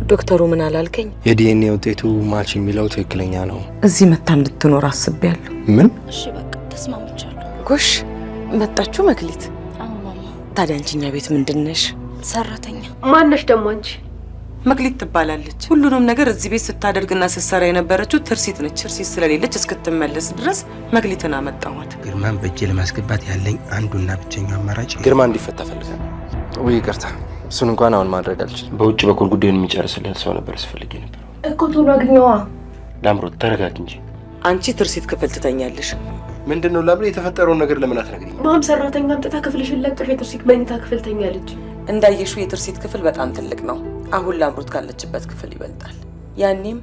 ዶክተሩ ምን አላልከኝ? የዲኤንኤ ውጤቱ ማች የሚለው ትክክለኛ ነው። እዚህ መታ እንድትኖር አስቤያለሁ። ምን? እሺ በቃ ተስማምቻለሁ። ጎሽ መጣችሁ መክሊት። ማማ ታዲያ አንቺኛ ቤት ምንድነሽ? ሰራተኛ። ማነሽ ደግሞ አንቺ? መክሊት ትባላለች። ሁሉንም ነገር እዚህ ቤት ስታደርግና ስትሰራ የነበረችው ትርሲት ነች። ትርሲት ስለሌለች እስክትመለስ ድረስ መክሊትን አመጣኋት። ግርማን በእጄ ለማስገባት ያለኝ አንዱና ብቸኛው አማራጭ ግርማ እንዲፈታ ፈልጋለሁ። ወይ ይቅርታ፣ እሱን እንኳን አሁን ማድረግ አልችልም። በውጭ በኩል ጉዳዩን የሚጨርስለት ሰው ነበር ስፈልግ ነበር እኮ። ቶሎ አግኘዋ። ላምሮት ተረጋግ እንጂ። አንቺ ትርሲት ክፍል ትተኛለሽ። ምንድነው ላምሮ? የተፈጠረውን ነገር ለምን አትነግሪኝ? ማም ሰራተኛ አምጥታ ክፍልሽን ለቅሽ የትርሲት መኝታ ክፍል ተኛለች። እንዳየሽው የትርሲት ክፍል በጣም ትልቅ ነው። አሁን ላምሮት ካለችበት ክፍል ይበልጣል። ያኔም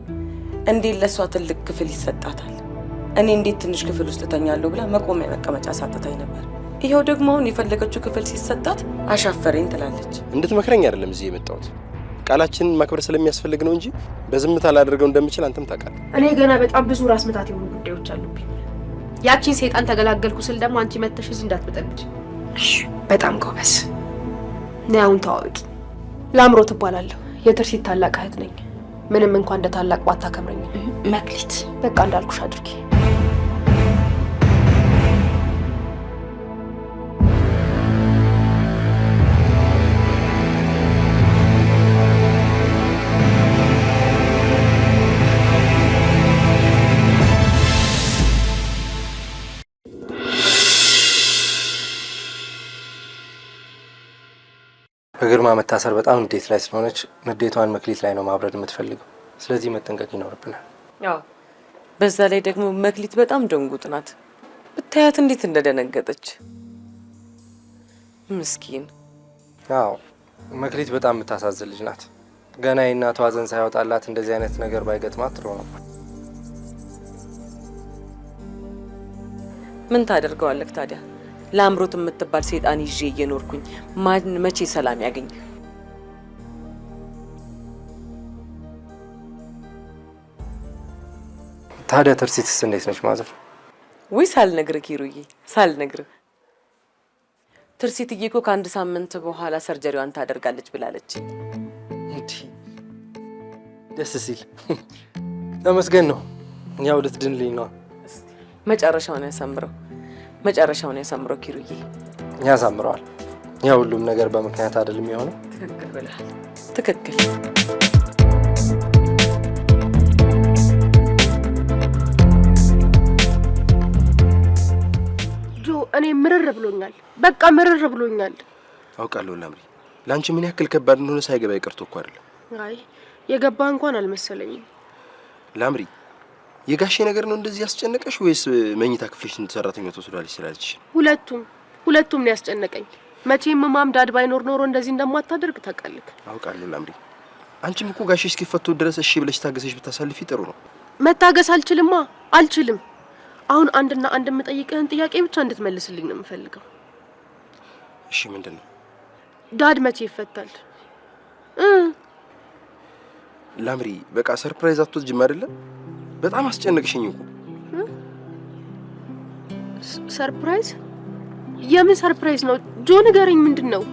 እንዴት ለሷ ትልቅ ክፍል ይሰጣታል? እኔ እንዴት ትንሽ ክፍል ውስጥ ተኛለሁ ብላ መቆሚያ መቀመጫ ሳጥታኝ ነበር። ይሄው ደግሞ አሁን የፈለገችው ክፍል ሲሰጣት አሻፈረኝ ትላለች። እንድትመክረኝ አይደለም እዚህ የመጣሁት፣ ቃላችንን ማክበር ስለሚያስፈልግ ነው እንጂ በዝምታ ላደርገው እንደምችል አንተም ታውቃለህ። እኔ ገና በጣም ብዙ ራስ ምታት የሆኑ ጉዳዮች አሉብኝ። ያቺን ሰይጣን ተገላገልኩ ስል ደግሞ አንቺ መተሽ እዚህ እንዳትበጠብጭ እሺ? በጣም ጎበዝ ነይ። አሁን ተዋወቂ። ላምሮት እባላለሁ። የትርሲት ታላቅ እህት ነኝ። ምንም እንኳን እንደ ታላቅ ባታከብረኝ መክሊት። በቃ እንዳልኩሽ አድርጊ። በግርማ መታሰር በጣም ንዴት ላይ ስለሆነች ንዴቷን መክሊት ላይ ነው ማብረድ የምትፈልገው። ስለዚህ መጠንቀቅ ይኖርብናል። አዎ፣ በዛ ላይ ደግሞ መክሊት በጣም ደንጉጥ ናት። ብታያት እንዴት እንደደነገጠች ምስኪን። አዎ፣ መክሊት በጣም የምታሳዝን ልጅ ናት። ገና የእናቷ ሐዘን ሳይወጣላት እንደዚህ አይነት ነገር ባይገጥማት ጥሩ ነው። ምን ታደርገዋለህ ታዲያ? ላምሮት የምትባል ሰይጣን ይዤ እየኖርኩኝ ማን መቼ ሰላም ያገኝ? ታዲያ ትርሲትስ እንዴት ነች ማዘር? ወይ ሳልነግርህ ኪሩዬ፣ ሳልነግርህ ትርሲትዬ እኮ ከአንድ ሳምንት በኋላ ሰርጀሪዋን ታደርጋለች ብላለች። እንዴ ደስ ሲል። ተመስገን ነው። ያው ልትድንልኝ ነው። መጨረሻውን ያሳምረው፣ መጨረሻውን ያሳምረው ኪሩዬ። ያሳምረዋል። ያ ሁሉም ነገር በምክንያት አይደለም የሆነው። ትክክል ብለሃል። ትክክል። ጆ እኔ ምርር ብሎኛል። በቃ ምርር ብሎኛል። አውቃለሁ ላምሪ፣ ላንቺ ምን ያክል ከባድ እንደሆነ ሳይገባ ይቀርቶ እኮ አይደለም። አይ የገባ እንኳን አልመሰለኝም። ላምሪ፣ የጋሼ ነገር ነው እንደዚህ ያስጨነቀሽ ወይስ መኝታ ክፍልሽን ሰራተኛ ተወስዷል ስላለች? ሁለቱም ነው ያስጨነቀኝ። መቼም ማም ዳድ ባይኖር ኖሮ እንደዚህ እንደማታደርግ ታውቃለህ። አውቃለሁ ላምሪ፣ አንቺም እኮ ጋሼ እስኪፈቱ ድረስ እሺ ብለሽ ታገሰሽ ብታሳልፊ ጥሩ ነው። መታገስ አልችልም። አሁን አንድና አንድ የምጠይቅህን ጥያቄ ብቻ እንድትመልስልኝ ነው የምፈልገው። እሺ ምንድነው? ዳድ መቼ ይፈታል? ላምሪ፣ በቃ ሰርፕራይዝ አትወስጂም አይደለ? በጣም አስጨነቅሽኝ እኮ። ሰርፕራይዝ? የምን ሰርፕራይዝ ነው ጆ? ንገረኝ፣ ምንድነው?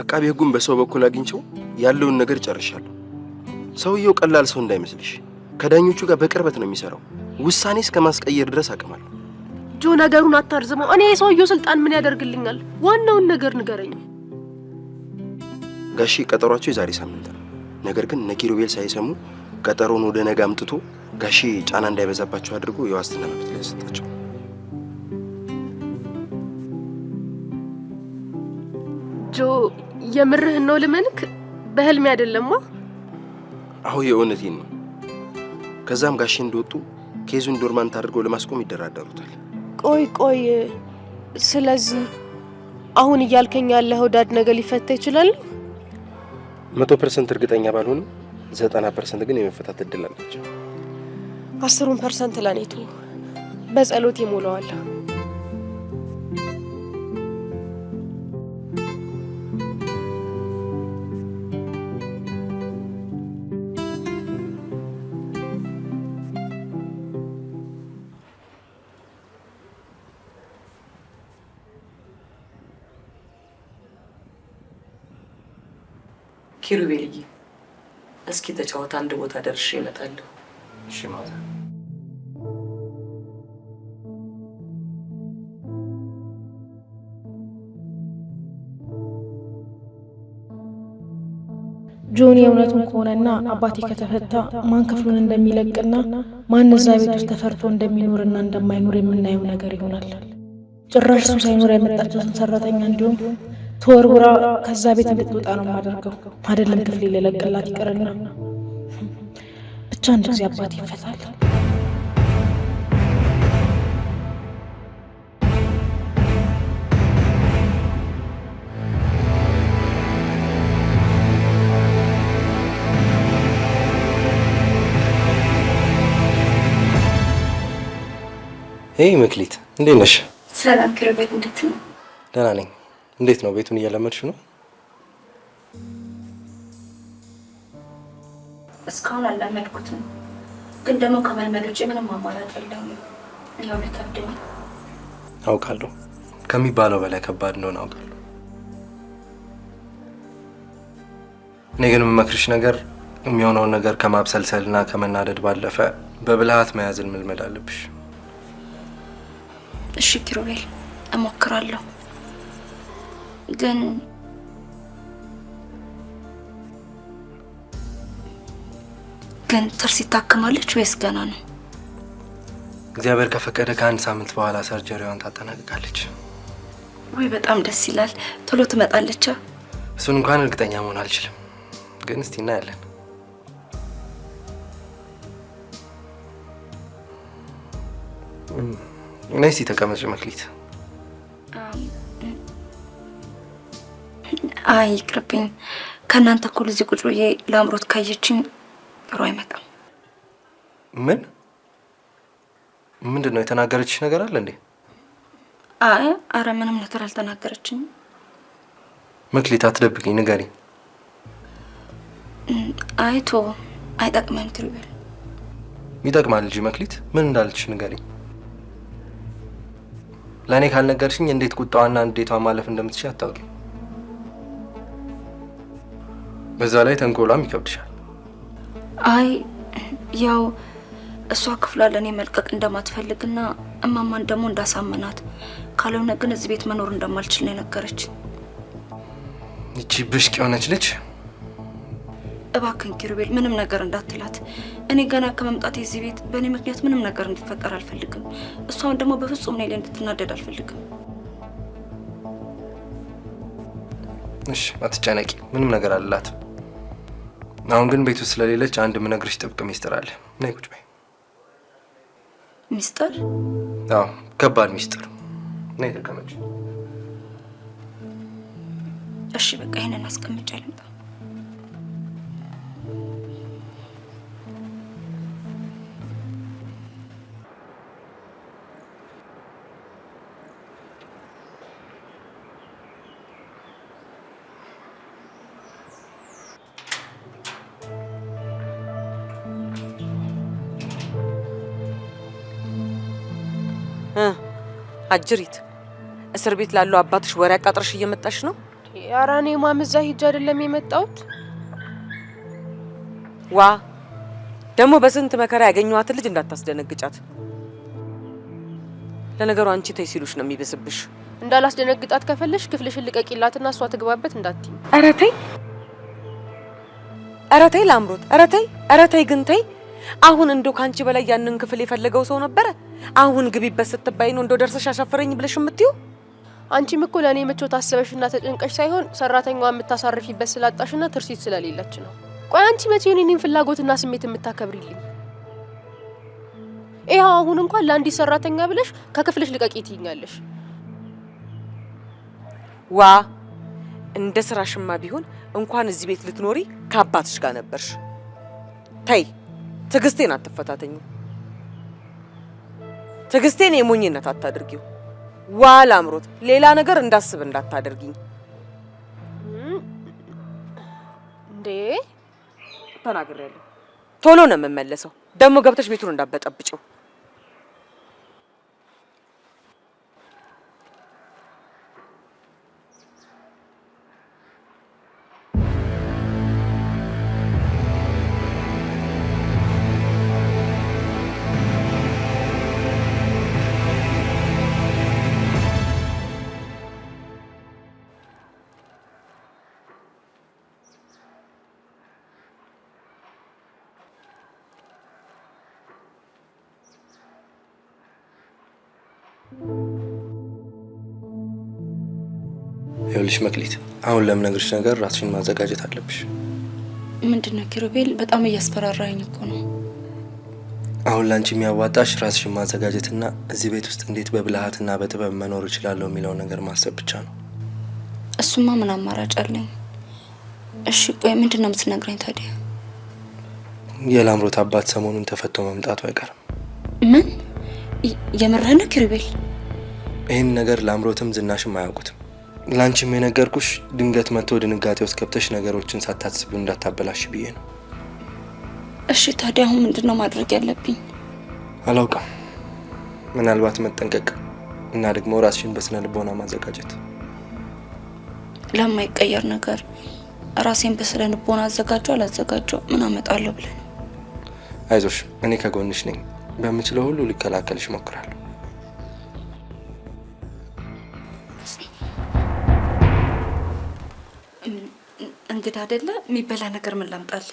አቃቤ ሕጉን በሰው በኩል አግኝቼው ያለውን ነገር ጨርሻለሁ። ሰውየው ቀላል ሰው እንዳይመስልሽ፣ ከዳኞቹ ጋር በቅርበት ነው የሚሰራው። ውሳኔ እስከ ማስቀየር ድረስ አቅማለሁ። ጆ ነገሩን አታርዝመው። እኔ የሰውየው ስልጣን ምን ያደርግልኛል? ዋናውን ነገር ንገረኝ። ጋሺ ቀጠሯቸው የዛሬ ሳምንት ነው። ነገር ግን ነኪሩቤል ሳይሰሙ ቀጠሮን ወደ ነገ አምጥቶ ጋሺ ጫና እንዳይበዛባቸው አድርጎ የዋስትና መብት ላይ ሰጣቸው። ጆ የምርህን ነው? ልመንክ? በህልሜ አይደለማ? አሁ የእውነቴን ነው። ከዛም ጋሺ እንደወጡ ኬዙን ዶርማንት አድርገው ለማስቆም ይደራደሩታል። ቆይ ስለዚህ አሁን እያልከኝ ያለኸው ዳድ ነገ ሊፈታ ይችላል? 100% እርግጠኛ ባልሆንም 90% ግን የመፈታት እድል አላቸው። 10% ለኔቱ በጸሎት ይሞላዋል። ኪሩቤልዬ እስኪ ተጫወት፣ አንድ ቦታ ደርሼ እመጣለሁ። እሺ ማታ ጆኒ እውነቱን ከሆነና አባቴ ከተፈታ ማን ክፍሉን እንደሚለቅና ማን እዛ ቤት ውስጥ ተፈርቶ እንደሚኖርና እንደማይኖር የምናየው ነገር ይሆናል። ጭራሽ እሱ ሳይኖር ያመጣችውን ሰራተኛ እንዲሁም ተወርውራ ከዛ ቤት እንድትወጣ ነው የማደርገው። አይደለም ክፍሌ ልለቅላት ይቅርና ብቻ እንደዚህ አባቴ ይፈታል። ሄይ መክሊት እንዴት ነሽ? ሰላም ኪሩቤል፣ እንዴት ነው? ደህና ነኝ። እንዴት ነው ቤቱን እያለመድሽ ነው? እስካሁን አላመድኩትም፣ ግን ደግሞ ከመልመድ ውጭ ምንም አማራጭ የለኝም። ያው ልከብደኝ አውቃለሁ። ከሚባለው በላይ ከባድ እንደሆነ አውቃለሁ። እኔ ግን የምመክርሽ ነገር የሚሆነውን ነገር ከማብሰልሰልና ከመናደድ ባለፈ በብልሃት መያዝን መልመድ አለብሽ። እሺ ኪሩቤል፣ እሞክራለሁ። ግን ትርሲት ታክማለች ወይስ ገና ነው? እግዚአብሔር ከፈቀደ ከአንድ ሳምንት በኋላ ሰርጀሪዋን ታጠናቅቃለች። ወይ በጣም ደስ ይላል። ቶሎ ትመጣለች? እሱን እንኳን እርግጠኛ መሆን አልችልም፣ ግን እስቲ እናያለን። ነይ እስቲ ተቀመጭ መክሊት። አይ ይቅርብኝ። ከእናንተ እኮ እዚህ ቁጭ ብዬ ለአምሮት ካየችኝ ጥሩ አይመጣም። ምንድን ነው የተናገረችሽ ነገር አለ እንዴ? አይ አረ ምንም ነገር አልተናገረችኝም። መክሊት አትደብቂኝ፣ ንገሪኝ። አይቶ አይጠቅመም ኪሩቤል። ይጠቅማል እንጂ መክሊት፣ ምን እንዳለችሽ ንገሪኝ። ለእኔ ካልነገርሽኝ እንዴት ቁጣዋና እንዴቷን ማለፍ እንደምትችይ አታውቂም። በዛ ላይ ተንኮሏም ይከብድሻል። አይ ያው እሷ ክፍሏ ለእኔ መልቀቅ እንደማትፈልግና እማማን ደግሞ እንዳሳመናት ካልሆነ ግን እዚህ ቤት መኖር እንደማልችል ነው የነገረች። ይቺ ብሽቅ የሆነች ልጅ። እባክን ኪሩቤል ምንም ነገር እንዳትላት። እኔ ገና ከመምጣቴ እዚህ ቤት በእኔ ምክንያት ምንም ነገር እንዲፈጠር አልፈልግም። እሷን ደግሞ በፍጹም እኔ ላይ እንድትናደድ አልፈልግም። እሺ አትጨነቂ፣ ምንም ነገር አላት። አሁን ግን ቤቱ ስለሌለች አንድ ምነግርሽ ጥብቅ ሚስጥር አለ። ነይ ቁጭ በይ። ሚስጥር? አዎ ከባድ ሚስጥር። ነይ ተቀመጭ። እሺ በቃ ይሄንን አስቀምጬ ልምጣ። አጅሪት እስር ቤት ላለው አባትሽ ወሬ አቃጥረሽ እየመጣሽ ነው? ኧረ እኔ ማምዛ ሂጅ አይደለም የመጣሁት። ዋ ደግሞ በስንት መከራ ያገኘኋትን ልጅ እንዳታስደነግጫት። ለነገሩ አንቺ ተይ ሲሉሽ ነው የሚበስብሽ። እንዳላስደነግጣት ከፈለሽ ክፍልሽን ልቀቂላትና እሷ ትግባበት እንዳትዪ። ኧረ ተይ ላምሮት፣ ኧረ ተይ ግን ተይ። አሁን እንደው ካንቺ በላይ ያንን ክፍል የፈለገው ሰው ነበረ። አሁን ግቢበት ስትባይ ነው እንደው ደርሰሽ አሻፈረኝ ብለሽ የምትዩ? አንቺም እኮ ለኔ ምቾት አስበሽና ተጨንቀሽ ሳይሆን ሰራተኛዋ የምታሳርፊበት ስላጣሽና ትርሲት ስለሌለች ነው። ቆይ አንቺ መቼ እኔን ፍላጎትና ስሜት የምታከብሪልኝ? ይሄው አሁን እንኳን ለአንዲት ሰራተኛ ብለሽ ከክፍልሽ ልቀቂ ትይኛለሽ። ዋ እንደ ስራሽማ ቢሆን እንኳን እዚህ ቤት ልትኖሪ ከአባትሽ ጋር ነበርሽ። ተይ ትዕግስቴን አትፈታተኝ። ትዕግስቴን የሞኝነት አታድርጊው። ዋ ላምሮት ሌላ ነገር እንዳስብ እንዳታደርጊኝ። እንዴ ተናግሬያለሁ። ቶሎ ነው የምመለሰው። ደግሞ ገብተሽ ቤቱን እንዳበጠብጪው። ይኸውልሽ መክሊት፣ አሁን ለምነግርሽ ነገር ራስሽን ማዘጋጀት አለብሽ። ምንድነው ኪሩቤል? በጣም እያስፈራራኝ እኮ ነው። አሁን ላንቺ የሚያዋጣሽ ራስሽን ማዘጋጀትና እዚህ ቤት ውስጥ እንዴት በብልሃትና በጥበብ መኖር እችላለሁ የሚለው ነገር ማሰብ ብቻ ነው። እሱማ ምን አማራጭ አለኝ? እሺ ቆይ ምንድነው የምትነግረኝ ታዲያ? የላምሮት አባት ሰሞኑን ተፈቶ መምጣቱ አይቀርም። ምን? የምርህ ነው ኪሩቤል? ይህን ነገር ላምሮትም ዝናሽም አያውቁትም። ላንቺም የነገርኩሽ ድንገት መጥቶ ድንጋጤ ውስጥ ገብተሽ ነገሮችን ሳታስቢው እንዳታበላሽ ብዬ ነው። እሺ ታዲያ አሁን ምንድነው ማድረግ ያለብኝ? አላውቅም። ምናልባት መጠንቀቅ እና ደግሞ ራስሽን በስነ ልቦና ማዘጋጀት። ለማይቀየር ነገር ራሴን በስነ ልቦና አዘጋጀው አላዘጋጀው ምን አመጣለሁ ብለን? አይዞሽ፣ እኔ ከጎንሽ ነኝ። በምችለው ሁሉ ሊከላከልሽ እሞክራለሁ። እንግዳ አይደለ? የሚበላ ነገር ምን ላምጣል?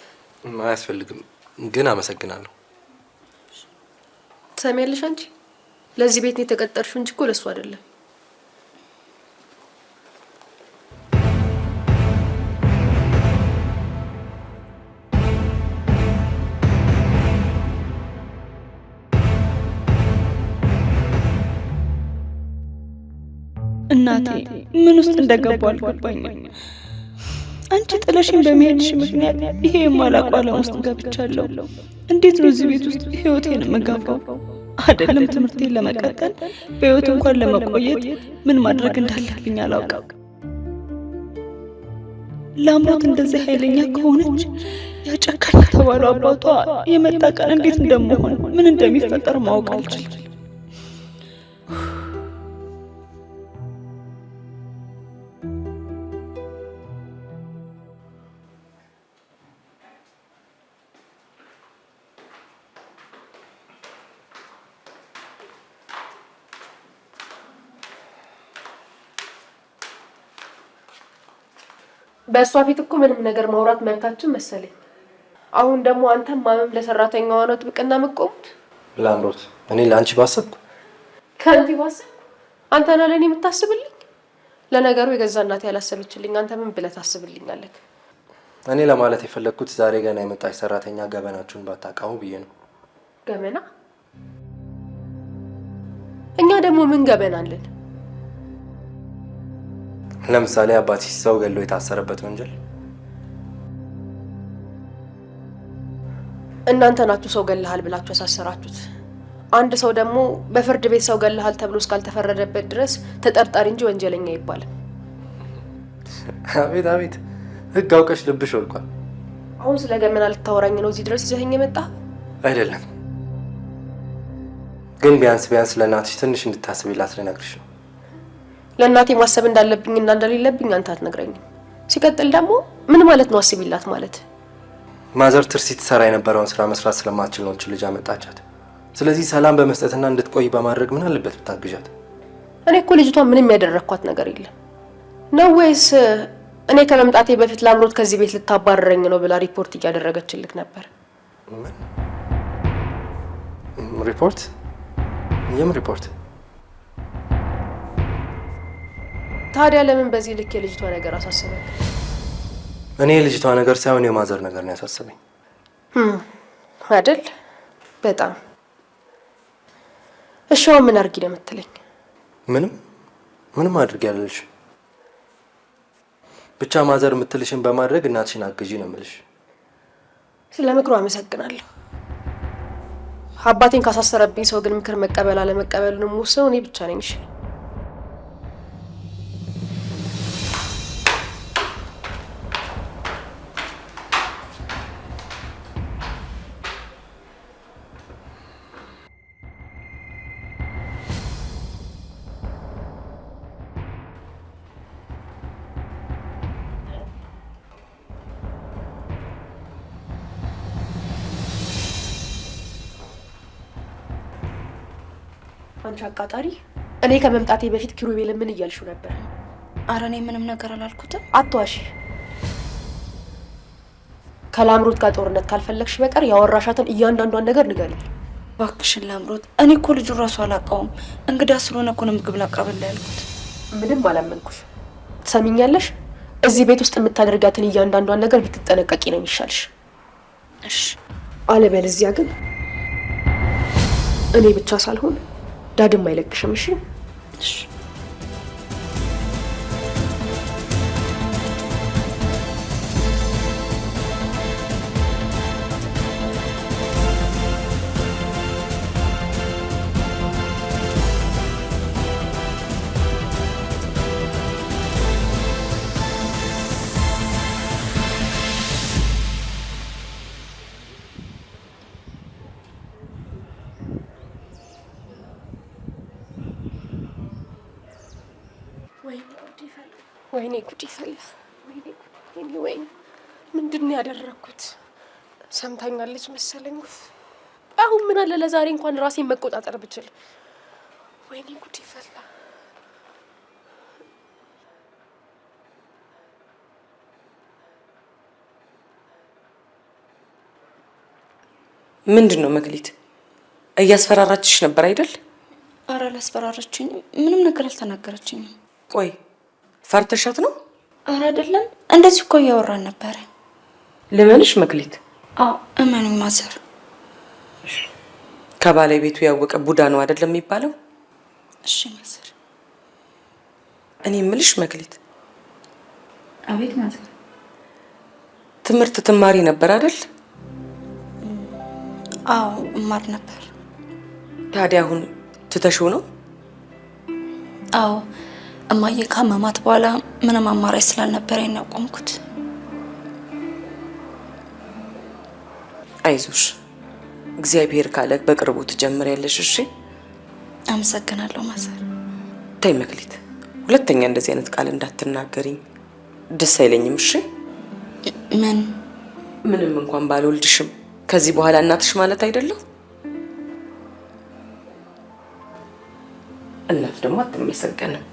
አያስፈልግም፣ ግን አመሰግናለሁ። ትሰሚያለሽ? አንቺ ለዚህ ቤት ነው የተቀጠርሽው እንጂ እኮ ለሱ አይደለም። እናቴ ምን ውስጥ እንደገባሁ አልገባኝም። አንቺ ጥለሽኝ በመሄድሽ ምክንያት ይሄ የማላውቀው ዓለም ውስጥ ገብቻለሁ። እንዴት ነው እዚህ ቤት ውስጥ ህይወቴን የምገፋው? አይደለም ትምህርቴን ለመቀጠል በህይወት እንኳን ለመቆየት ምን ማድረግ እንዳለብኝ አላውቅም። ላምሮት እንደዚህ ኃይለኛ ከሆነች ያጨካኝ የተባለው አባቷ የመጣ ቀን እንዴት እንደምሆን ምን እንደሚፈጠር ማወቅ አልችልም። በእሷ ፊት እኮ ምንም ነገር ማውራት መብታችን መሰለኝ። አሁን ደግሞ አንተም ማመም ለሰራተኛዋ ነው ጥብቅና መቆሙት። ላምሮት፣ እኔ ለአንቺ ባሰብኩ ከአንቺ ባሰብኩ አንተ ነህ ለእኔ የምታስብልኝ? ለነገሩ የገዛ እናቴ ያላሰበችልኝ አንተ ምን ብለህ ታስብልኛለህ? እኔ ለማለት የፈለግኩት ዛሬ ገና የመጣች ሰራተኛ ገበናችሁን ባታውቃው ብዬ ነው። ገበና? እኛ ደግሞ ምን ገበና አለን? ለምሳሌ አባትሽ ሰው ገሎ የታሰረበት ወንጀል። እናንተ ናችሁ ሰው ገለሃል ብላችሁ ያሳሰራችሁት። አንድ ሰው ደግሞ በፍርድ ቤት ሰው ገለሃል ተብሎ እስካልተፈረደበት ድረስ ተጠርጣሪ እንጂ ወንጀለኛ አይባልም። አቤት አቤት፣ ህግ አውቀሽ ልብሽ ወልቋል። አሁን ስለ ገመና ልታወራኝ ነው እዚህ ድረስ ይዘኸኝ የመጣህ? አይደለም፣ ግን ቢያንስ ለእናትሽ ትንሽ እንድታስቢላት ልነግርሽ ነው። ለእናቴ ማሰብ እንዳለብኝና እንደሌለብኝ አንተ አትነግረኝም። ሲቀጥል ደግሞ ምን ማለት ነው አስቢላት ማለት? ማዘር ትርሲት ትሰራ የነበረውን ስራ መስራት ስለማትችል ነው ልጅ አመጣቻት። ስለዚህ ሰላም በመስጠትና እንድትቆይ በማድረግ ምን አለበት ብታግዣት? እኔ እኮ ልጅቷን ምንም ያደረኳት ነገር የለም ነው ወይስ እኔ ከመምጣቴ በፊት ላምሮት ከዚህ ቤት ልታባረረኝ ነው ብላ ሪፖርት እያደረገችልክ ነበር? ሪፖርት? የምን ሪፖርት? ታዲያ ለምን በዚህ ልክ የልጅቷ ነገር አሳሰበኝ? እኔ የልጅቷ ነገር ሳይሆን የማዘር ነገር ነው ያሳሰበኝ። አይደል? በጣም እሺው ምን አድርጊ ነው የምትለኝ? ምንም አድርጊ ያለልሽ ብቻ ማዘር የምትልሽን በማድረግ እናትሽን አግዢ ነው የምልሽ። ስለ ምክሩ አመሰግናለሁ። አባቴን ካሳሰረብኝ ሰው ግን ምክር መቀበል አለመቀበሉንም ወስነው እኔ ብቻ ነኝ። እሺ አንቺ አቃጣሪ፣ እኔ ከመምጣቴ በፊት ኪሩቤል ምን እያልሽው ነበር? ኧረ እኔ ምንም ነገር አላልኩትም። አትዋሺ። ከላምሮት ጋር ጦርነት ካልፈለግሽ በቀር ያወራሻትን እያንዳንዷን ነገር ንገሪኝ። እባክሽን ላምሮት፣ እኔ እኮ ልጁን ራሱ አላውቀውም። እንግዳ ስለሆነ እኮ ነው ምግብ ላቀርብልህ ያልኩት። ምንም አላመንኩሽ። ትሰሚኛለሽ? እዚህ ቤት ውስጥ የምታደርጋትን እያንዳንዷን ነገር ብትጠነቀቂ ነው የሚሻልሽ። እሺ። አለበለዚያ ግን እኔ ብቻ ሳልሆን ዳድም አይለቅሽም። እሺ? እሺ። ወይኔ ጉድ ይፈላ። ወይኔ ምንድን ነው ያደረኩት? ሰምታኛለች መሰለኝ። አሁን ምን አለ ለዛሬ እንኳን ራሴን መቆጣጠር ብችል። ወይኔ ጉድ ይፈላ። ምንድን ነው መክሊት? እያስፈራራችሽ ነበር አይደል? ኧረ አላስፈራራችኝም። ምንም ነገር አልተናገረችኝም። ቆይ ፈርተሻት ነው? ኧረ አይደለም፣ እንደዚህ እኮ እያወራን ነበረ። ልመንሽ መክሊት? አዎ እመኑኝ ማዘር። ከባለቤቱ ያወቀ ቡዳ ነው አይደለም የሚባለው? እሺ ማዘር። እኔ የምልሽ መክሊት። አቤት ማዘር። ትምህርት ትማሪ ነበር አይደል? አዎ እማር ነበር። ታዲያ አሁን ትተሽው ነው? አዎ እማዬ ካመማት በኋላ ምንም አማራጭ ስላልነበረኝ ነው ያቆምኩት። አይዞሽ፣ እግዚአብሔር ካለ በቅርቡ ትጀምሪያለሽ። እሺ? አመሰግናለሁ ማዘር። ተይ መክሊት፣ ሁለተኛ እንደዚህ አይነት ቃል እንዳትናገሪኝ፣ ደስ አይለኝም። እሺ? ምንም እንኳን ባልወልድሽም ከዚህ በኋላ እናትሽ ማለት አይደለም። እናት ደግሞ አትመሰገንም።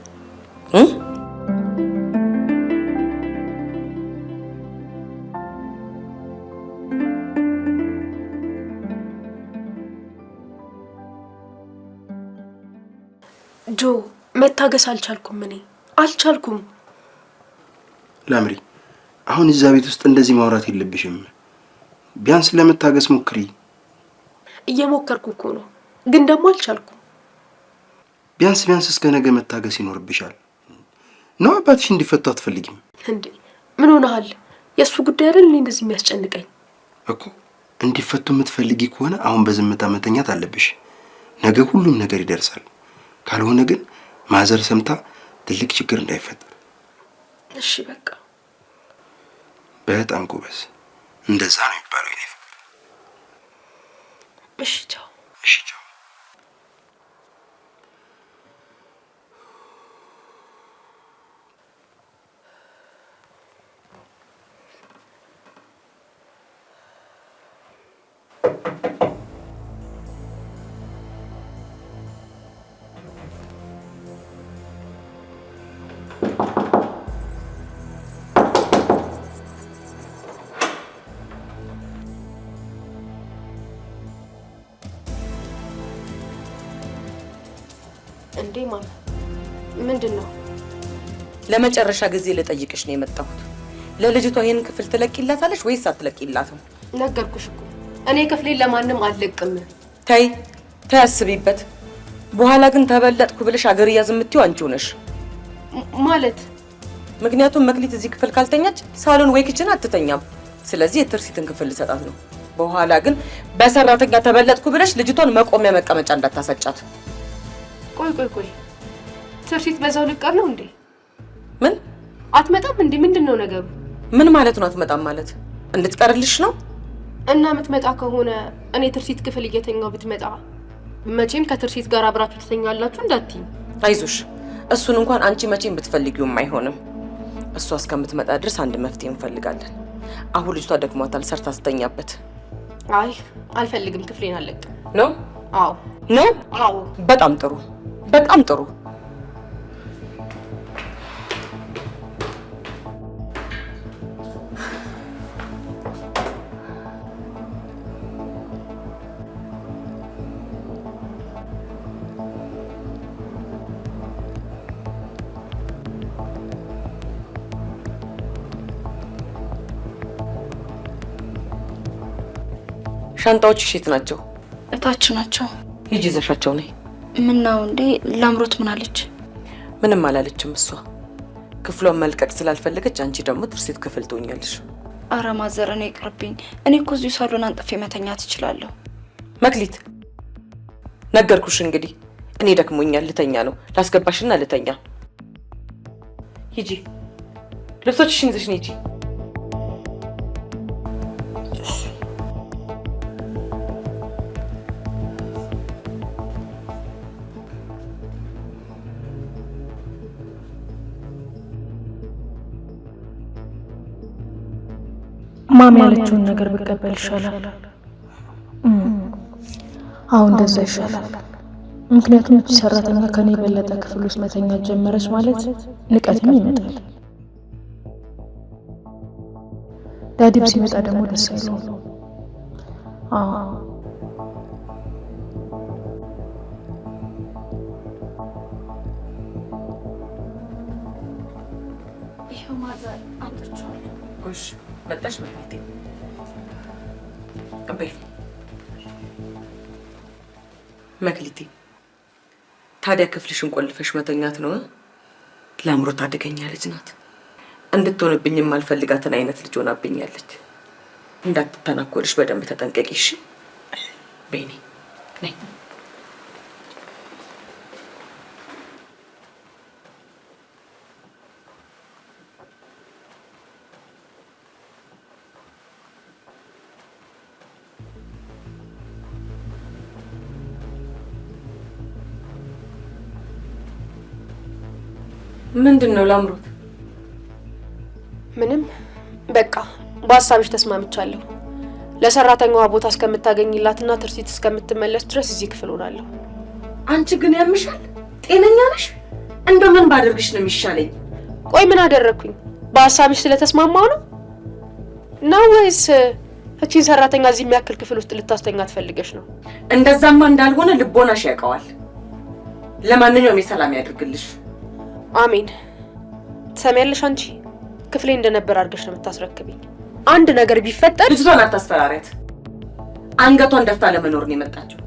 ጆ መታገስ አልቻልኩም። እኔ አልቻልኩም። ላምሪ፣ አሁን እዛ ቤት ውስጥ እንደዚህ ማውራት የለብሽም። ቢያንስ ለመታገስ ሞክሪ። እየሞከርኩ እኮ ነው፣ ግን ደግሞ አልቻልኩም። ቢያንስ እስከ ነገ መታገስ ይኖርብሻል። ነው አባትሽ እንዲፈቱ አትፈልጊም እንዴ? ምን ሆነሃል? የእሱ ጉዳይ አይደል እኔ እንደዚህ የሚያስጨንቀኝ እኮ። እንዲፈቱ የምትፈልጊ ከሆነ አሁን በዝምታ መተኛት አለብሽ። ነገ ሁሉም ነገር ይደርሳል። ካልሆነ ግን ማዘር ሰምታ ትልቅ ችግር እንዳይፈጠር። እሺ በቃ። በጣም ጎበዝ። እንደዛ ነው የሚባለው የኔ ፍቅር። እሺ ቻው። እሺ ቻው። እንዴ ማማ፣ ምንድን ነው? ለመጨረሻ ጊዜ ልጠይቅሽ ነው የመጣሁት። ለልጅቷ ይሄን ክፍል ትለቂላታለሽ ወይስ አትለቂላትም? ነገርኩሽ እኮ እኔ ክፍሌን ለማንም አልለቅም። ተይ አስቢበት። በኋላ ግን ተበለጥኩ ብለሽ አገር ያዝ የምትይው አንቺው ነሽ ማለት። ምክንያቱም መክሊት እዚህ ክፍል ካልተኛች ሳሎን ወይ ኪችን አትተኛም። ስለዚህ የትርሲትን ክፍል ልሰጣት ነው። በኋላ ግን በሰራተኛ ተበለጥኩ ብለሽ ልጅቷን መቆሚያ መቀመጫ እንዳታሰጫት። ቆይ ትርሲት በዛው ልቀር ነው እንዴ? ምን አትመጣም እንዴ? ምንድነው ነገሩ? ምን ማለት ነው አትመጣም ማለት? እንድትቀርልሽ ነው? እና የምትመጣ ከሆነ እኔ ትርሲት ክፍል እየተኛው ብትመጣ መቼም ከትርሲት ጋር አብራችሁ ትተኛላችሁ እንዳትይ። አይዞሽ፣ እሱን እንኳን አንቺ መቼም ብትፈልጊውም አይሆንም። እሷ እስከምትመጣ ድረስ አንድ መፍትሄ እንፈልጋለን። አሁን ልጅቷ ደክሟታል፣ ሰርታ ስተኛበት። አይ አልፈልግም፣ ክፍሌን አልለቅም። ነው? አዎ ነው? አዎ። በጣም ጥሩ፣ በጣም ጥሩ። ሻንጣዎች የት ናቸው? እታች ናቸው። ሂጂ ይዘሻቸው ነይ። ምን ነው እንዴ? ላምሮት ምን አለች? ምንም አላለችም። እሷ ክፍሏን መልቀቅ ስላልፈለገች አንቺ ደግሞ ትርሲት ክፍል ትሆኛለሽ። አረ ማዘር እኔ ይቅርብኝ። እኔ እኮ እዚሁ ሳሎን አንጥፌ መተኛት እችላለሁ። መክሊት ነገርኩሽ እንግዲህ እኔ ደክሞኛል ልተኛ ነው። ላስገባሽና ልተኛ። ሂጂ ልብሶችሽን ይዘሽ ነይ ሂጂ። ማሚ ያለችውን ነገር ብቀበል ይሻላል። አሁን እንደዛ ይሻላል። ምክንያቱም እቺ ሰራተኛ ከኔ የበለጠ ክፍል ውስጥ መተኛት ጀመረች ማለት ንቀትም ይመጣል። ዳዲም ሲመጣ ደግሞ ደስ አይለው። ይሄው ማዘር አምጥቻለሁ። እሺ መጣሽ መክሊቴ? አበይ መክሊቴ ታዲያ ክፍልሽን ቆልፈሽ መተኛት ነው? ላምሮት አደገኛ ልጅ ናት። እንድትሆንብኝ የማልፈልጋትን አይነት ልጅ ሆናብኛለች። እንዳትተናኮልሽ በደንብ ተጠንቀቂ እሺ? በይኔ ነይ። ምንድን ነው ላምሮት? ምንም በቃ በሀሳብሽ ተስማምቻለሁ። ለሰራተኛዋ ቦታ እስከምታገኝላትና ትርሲት እስከምትመለስ ድረስ እዚህ ክፍል ሆናለሁ። አንቺ ግን ያምሻል? ጤነኛ ነሽ? እንደው ምን ባደርግሽ ነው የሚሻለኝ? ቆይ ምን አደረኩኝ? በሀሳብሽ ስለተስማማው ነው ወይስ እቺን ሰራተኛ እዚህ የሚያክል ክፍል ውስጥ ልታስተኛ ትፈልገሽ ነው? እንደዛማ እንዳልሆነ ልቦናሽ ያውቀዋል። ለማንኛውም የሰላም ያድርግልሽ። አሜን። ትሰሚያለሽ? አንቺ ክፍሌ እንደነበር አድርገሽ ነው የምታስረክብኝ። አንድ ነገር ቢፈጠር ልጅቷን አታስፈራሪያት። አንገቷን ደፍታ ለመኖር ነው የመጣችው።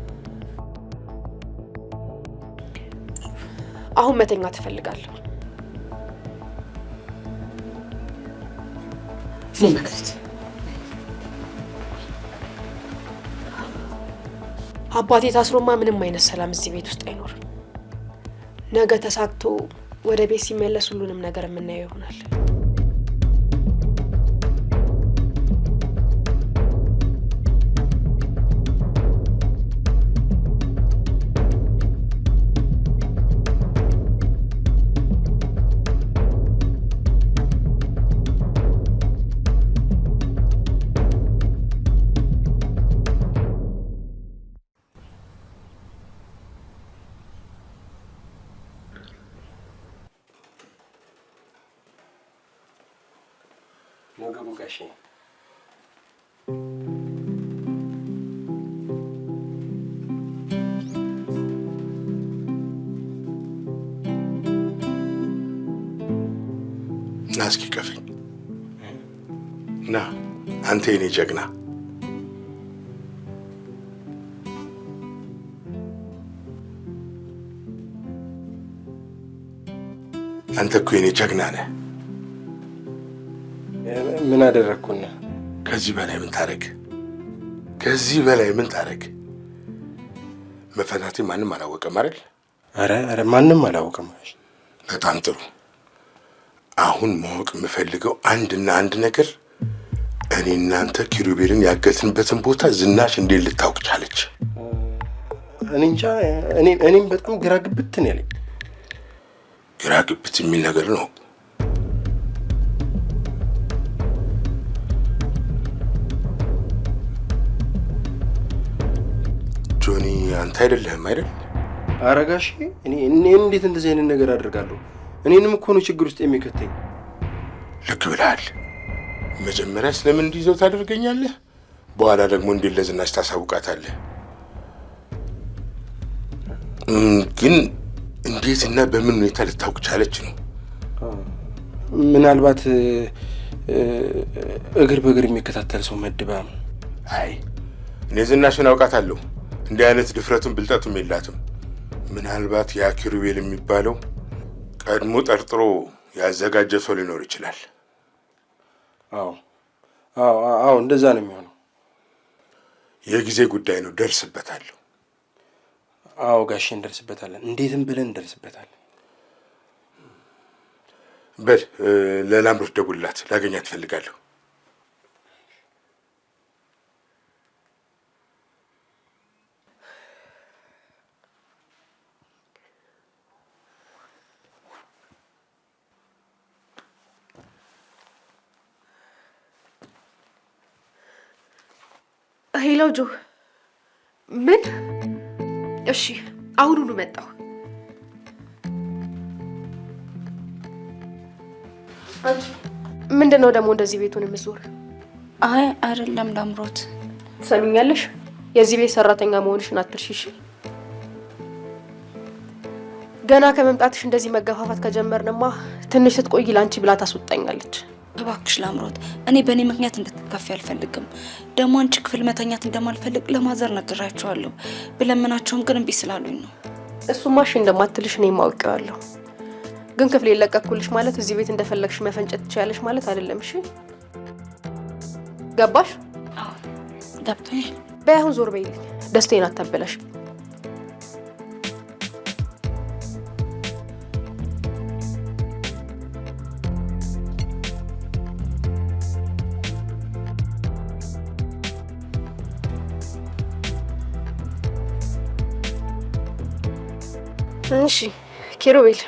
አሁን መተኛ ትፈልጋለሁ። መክሊት አባቴ ታስሮማ ምንም አይነት ሰላም እዚህ ቤት ውስጥ አይኖርም። ነገ ተሳክቶ ወደ ቤት ሲመለስ ሁሉንም ነገር የምናየው ይሆናል። ምግቡ ጋሼ ና እስኪ ቀፈኝ ና አንተ የኔ ጀግና። አንተ እኮ የኔ ጀግና ነህ። ምን አደረግኩና? ከዚህ በላይ ምን ታረግ? ከዚህ በላይ ምን ታረግ? መፈታቴ ማንም አላወቀም አይደል? አረ ማንም አላወቀም። በጣም ጥሩ። አሁን ማወቅ የምፈልገው አንድና አንድ ነገር እኔ እናንተ ኪሩቤልን ያገትንበትን ቦታ ዝናሽ እንዴት ልታውቅ ቻለች? እኔ እንጃ። እኔም በጣም ግራ ግብት ነው ያለኝ። ግራ ግብት የሚል ነገር ነው። ጆኒ አንተ አይደለህም አይደል? አረጋሽ እኔ እንዴት እንደዚህ አይነት ነገር አደርጋለሁ? እኔንም እኮ ነው ችግር ውስጥ የሚከተኝ። ልክ ብለሃል። መጀመሪያ ስለምን እንዲይዘው ታደርገኛለህ፣ በኋላ ደግሞ እንዴት ለዝናሽ ታሳውቃታለህ። ግን እንዴትና በምን ሁኔታ ልታውቅ ቻለች ነው? ምናልባት እግር በእግር የሚከታተል ሰው መድባ። አይ እኔ ዝናሽን አውቃታለሁ። እንዲህ አይነት ድፍረቱም ብልጠቱም የላትም። ምናልባት ያ ኪሩቤል የሚባለው ቀድሞ ጠርጥሮ ያዘጋጀ ሰው ሊኖር ይችላል። አዎ እንደዛ ነው የሚሆነው። የጊዜ ጉዳይ ነው። ደርስበታለሁ። አዎ ጋሼ እንደርስበታለን። እንዴትም ብለን እንደርስበታለን። በል ለላምሮት ደውልላት፣ ላገኛት እፈልጋለሁ። ሄሎ ጆ። ምን? እሺ አሁኑኑ መጣሁ። ምንድን ነው ደግሞ እንደዚህ ቤቱን የምትዞር? አይ አይደለም ላምሮት። ትሰሚኛለሽ? የዚህ ቤት ሰራተኛ መሆንሽን አትርሺሽ። ገና ከመምጣትሽ እንደዚህ መገፋፋት ከጀመርንማ ትንሽ ስትቆይ ላንቺ ብላ ታስወጣኛለች። እባክሽ ላምሮት፣ እኔ በእኔ ምክንያት እንድትከፊ አልፈልግም። ደግሞ አንቺ ክፍል መተኛት እንደማልፈልግ ለማዘር ነግራቸዋለሁ። ብለምናቸውም ግን እምቢ ስላሉኝ ነው። እሱማ እሺ እንደማትልሽ እኔም አውቄዋለሁ። ግን ክፍል የለቀኩልሽ ማለት እዚህ ቤት እንደፈለግሽ መፈንጨት ትችያለሽ ማለት አይደለም። እሺ ገባሽ? አዎ ገብቶኛል። በይ አሁን ዞር በይልኝ። ደስታዬን አታበላሽ። እሺ ኪሩቤል፣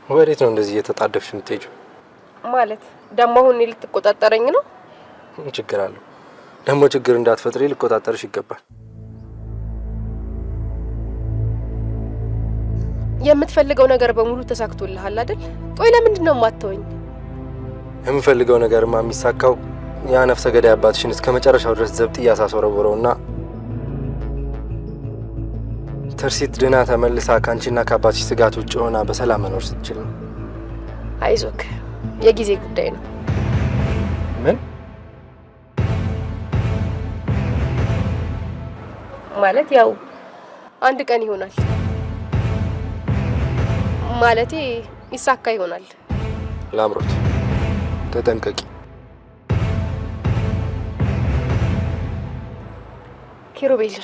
ወዴት ነው እንደዚህ እየተጣደፍሽ የምትሄጂው? ማለት ደግሞ አሁን እኔ ልትቆጣጠረኝ ነው? ችግር አለው? ደግሞ ችግር እንዳትፈጥሪ ልቆጣጠርሽ ይገባል። የምትፈልገው ነገር በሙሉ ተሳክቶልሃል አይደል? ቆይ ለምንድን ነው የማትተወኝ? የምፈልገው ነገርማ የሚሳካው ያ ነፍሰ ገዳይ አባትሽን እስከ መጨረሻው ድረስ ዘብጥ እያሳሰረውና ትርሲት ድና ተመልሳ ካንቺና ከአባትሽ ስጋት ውጭ ሆና በሰላም መኖር ስትችል ነው። አይዞክ፣ የጊዜ ጉዳይ ነው። ምን ማለት? ያው አንድ ቀን ይሆናል። ማለቴ ይሳካ ይሆናል። ላምሮት ተጠንቀቂ። ኪሩቤል፣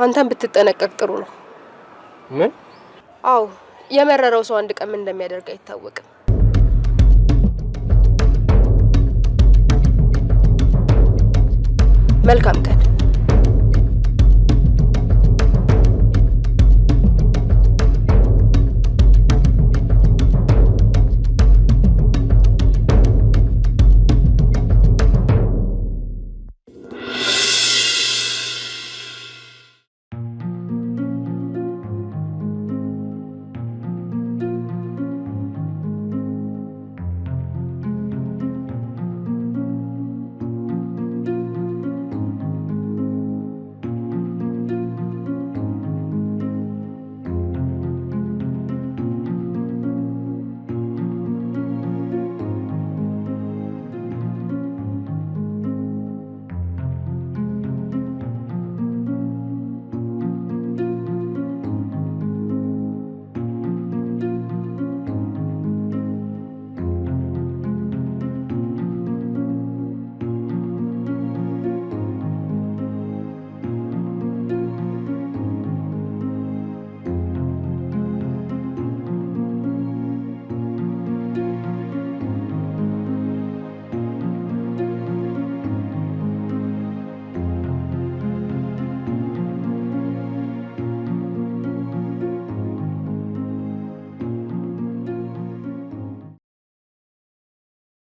አንተም ብትጠነቀቅ ጥሩ ነው። ምን? አዎ የመረረው ሰው አንድ ቀን ምን እንደሚያደርግ አይታወቅም። መልካም ቀን።